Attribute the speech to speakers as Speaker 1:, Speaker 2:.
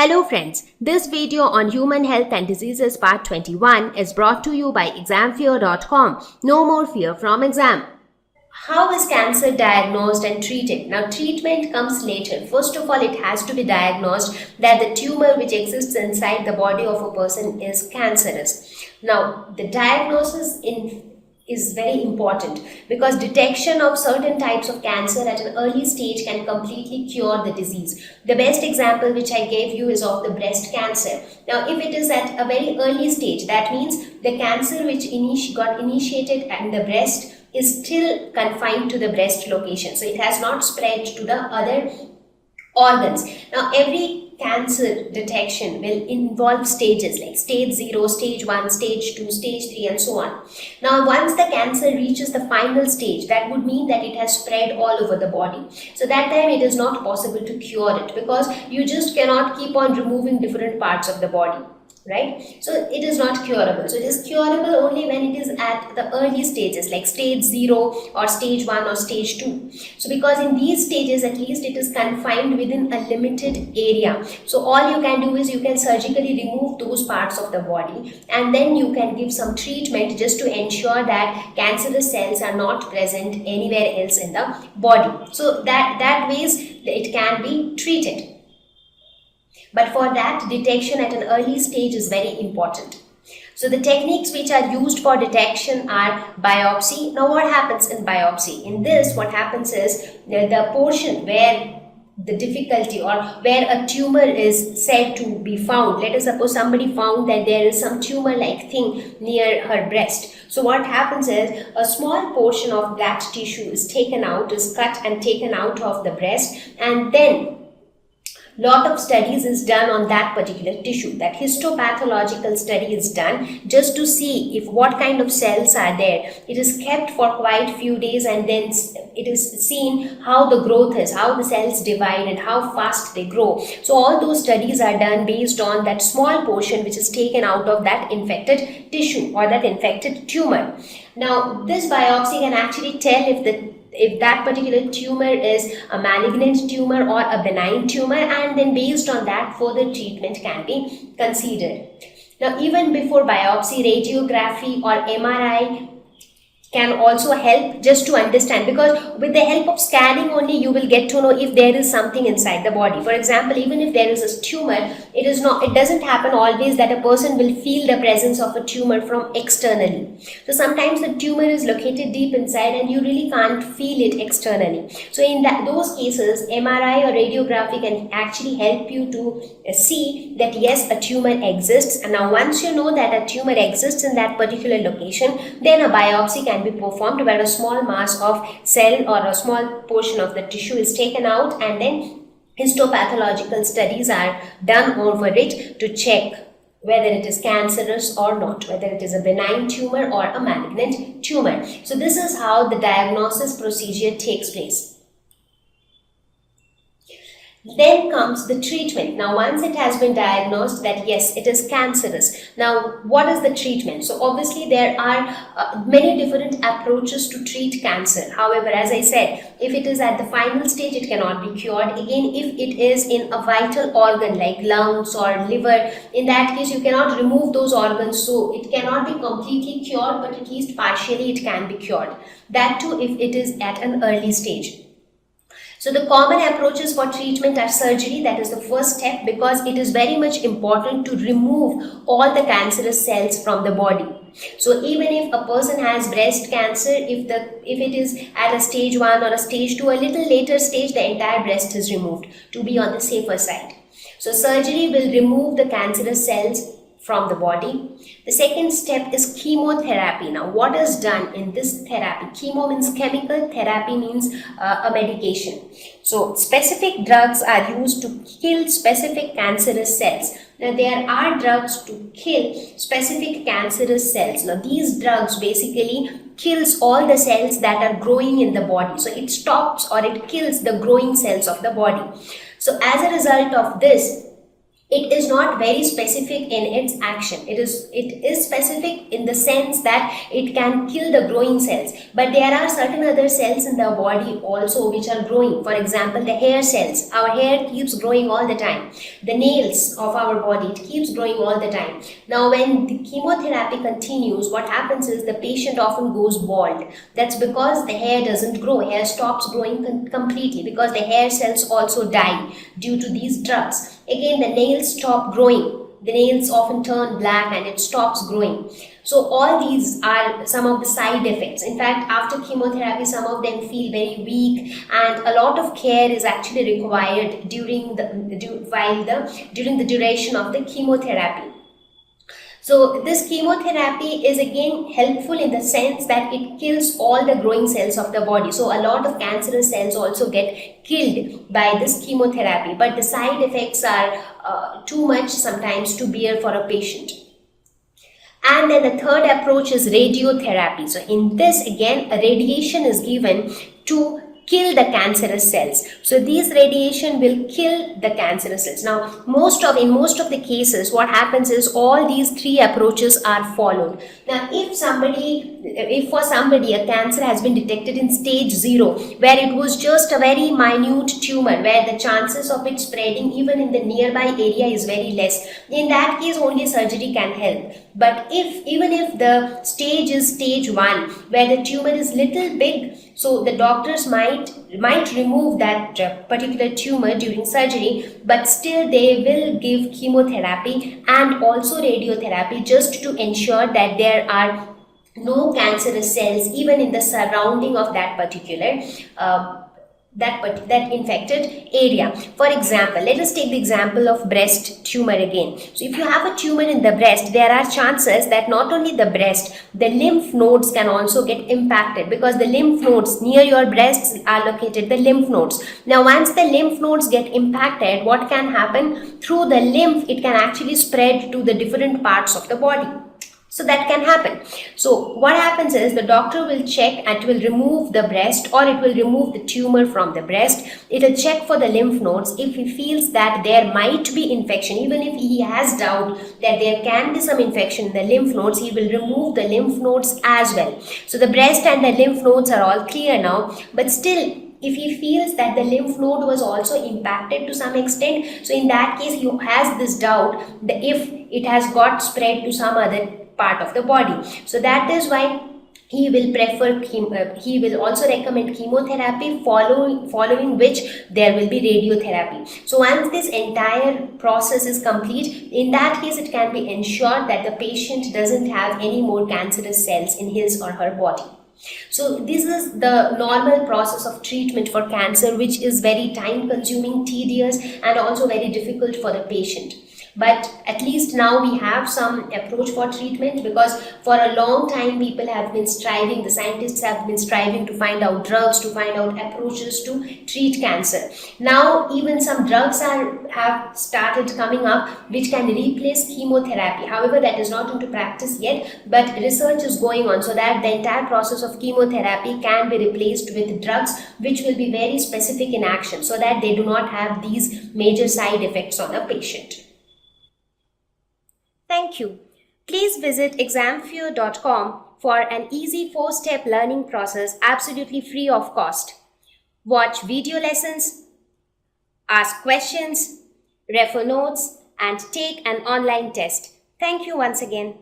Speaker 1: Hello friends, this video on human health and diseases part 21 is brought to you by examfear.com. No more fear from exam. How is cancer diagnosed and treated? Now treatment comes later. First of all, it has to be diagnosed that the tumor which exists inside the body of a person is cancerous. Now the diagnosis is very important because detection of certain types of cancer at an early stage can completely cure the disease. The best example which I gave you is of the breast cancer. Now, if it is at a very early stage, that means the cancer which got initiated in the breast is still confined to the breast location. So it has not spread to the other organs. Now, every cancer detection will involve stages like stage 0, stage 1, stage 2, stage 3 and so on. Now once the cancer reaches the final stage, that would mean that it has spread all over the body. So that time it is not possible to cure it because you just cannot keep on removing different parts of the body. Right? So it is not curable. So it is curable only when it is at the early stages like stage 0 or stage 1 or stage 2. So because in these stages at least it is confined within a limited area. So all you can do is you can surgically remove those parts of the body and then you can give some treatment just to ensure that cancerous cells are not present anywhere else in the body. So that ways it can be treated. But for that, detection at an early stage is very important. So the techniques which are used for detection are biopsy. Now what happens in biopsy? In this, what happens is the portion where the difficulty or where a tumor is said to be found. Let us suppose somebody found that there is some tumor-like thing near her breast. So what happens is a small portion of that tissue is taken out, is cut and taken out of the breast, and then lot of studies is done on that particular tissue. That histopathological study is done just to see if what kind of cells are there. It is kept for quite few days and then it is seen how the growth is, how the cells divide and how fast they grow. So all those studies are done based on that small portion which is taken out of that infected tissue or that infected tumor. Now this biopsy can actually tell if that particular tumor is a malignant tumor or a benign tumor, and then based on that further treatment can be considered. Now even before biopsy, radiography or MRI can also help just to understand, because with the help of scanning only you will get to know if there is something inside the body. For example, even if there is a tumor, it doesn't happen always that a person will feel the presence of a tumor from externally. So sometimes the tumor is located deep inside and you really can't feel it externally. So in those cases, MRI or radiography can actually help you to see that yes, a tumor exists. And now once you know that a tumor exists in that particular location, then a biopsy can be performed where a small mass of cell or a small portion of the tissue is taken out and then histopathological studies are done over it to check whether it is cancerous or not, whether it is a benign tumor or a malignant tumor. So this is how the diagnosis procedure takes place. Then comes the treatment. Now once it has been diagnosed that yes, it is cancerous. Now what is the treatment? So obviously there are many different approaches to treat cancer. However, as I said, if it is at the final stage, it cannot be cured. Again, if it is in a vital organ like lungs or liver, in that case you cannot remove those organs, so it cannot be completely cured, but at least partially it can be cured. That too if it is at an early stage. So the common approaches for treatment are surgery. That is the first step because it is very much important to remove all the cancerous cells from the body. So even if a person has breast cancer, if it is at a stage 1 or a stage 2, a little later stage, the entire breast is removed to be on the safer side. So surgery will remove the cancerous cells from the body. The second step is chemotherapy. Now what is done in this therapy? Chemo means chemical, therapy means a medication. So specific drugs are used to kill specific cancerous cells. Now there are drugs to kill specific cancerous cells. Now these drugs basically kills all the cells that are growing in the body. So it stops or it kills the growing cells of the body. So as a result of this, it is not very specific in its action. It is specific in the sense that it can kill the growing cells, but there are certain other cells in the body also which are growing. For example, the hair cells. Our hair keeps growing all the time. The nails of our body, it keeps growing all the time. Now when the chemotherapy continues, what happens is the patient often goes bald. That's because the hair doesn't grow. Hair stops growing completely because the hair cells also die due to these drugs. Again, the nails stop growing. The nails often turn black and it stops growing. So all these are some of the side effects. In fact, after chemotherapy, some of them feel very weak, and a lot of care is actually required during the duration of the chemotherapy. So this chemotherapy is again helpful in the sense that it kills all the growing cells of the body. So a lot of cancerous cells also get killed by this chemotherapy, but the side effects are too much sometimes to bear for a patient. And then the third approach is radiotherapy. So in this, again, a radiation is given to kill the cancerous cells. So these radiation will kill the cancerous cells. Now, in most of the cases, what happens is all these three approaches are followed. Now, if for somebody a cancer has been detected in stage 0, where it was just a very minute tumor, where the chances of it spreading even in the nearby area is very less, in that case only surgery can help. But even if the stage is stage 1, where the tumor is little big, so the doctors might remove that particular tumor during surgery, but still they will give chemotherapy and also radiotherapy just to ensure that there are no cancerous cells even in the surrounding of that particular that infected area. For example, let us take the example of breast tumor again. So if you have a tumor in the breast, there are chances that not only the breast, the lymph nodes can also get impacted, because the lymph nodes near your breasts are located, the lymph nodes. Now once the lymph nodes get impacted, what can happen? Through the lymph, it can actually spread to the different parts of the body. So that can happen. So what happens is the doctor will check and will remove the breast, or it will remove the tumor from the breast. It will check for the lymph nodes. If he feels that there might be infection, even if he has doubt that there can be some infection in the lymph nodes, he will remove the lymph nodes as well. So the breast and the lymph nodes are all clear now, but still, if he feels that the lymph node was also impacted to some extent, so in that case he has this doubt that if it has got spread to some other part of the body. So that is why he will he will also recommend chemotherapy, following which there will be radiotherapy. So once this entire process is complete, in that case it can be ensured that the patient doesn't have any more cancerous cells in his or her body. So this is the normal process of treatment for cancer, which is very time consuming, tedious, and also very difficult for the patient. But at least now we have some approach for treatment, because for a long time people have been striving, the scientists have been striving to find out drugs, to find out approaches to treat cancer. Now even some drugs have started coming up which can replace chemotherapy. However, that is not into practice yet, but research is going on so that the entire process of chemotherapy can be replaced with drugs which will be very specific in action, so that they do not have these major side effects on a patient. Thank you. Please visit examfear.com for an easy 4-step learning process absolutely free of cost. Watch video lessons, ask questions, refer notes, and take an online test. Thank you once again.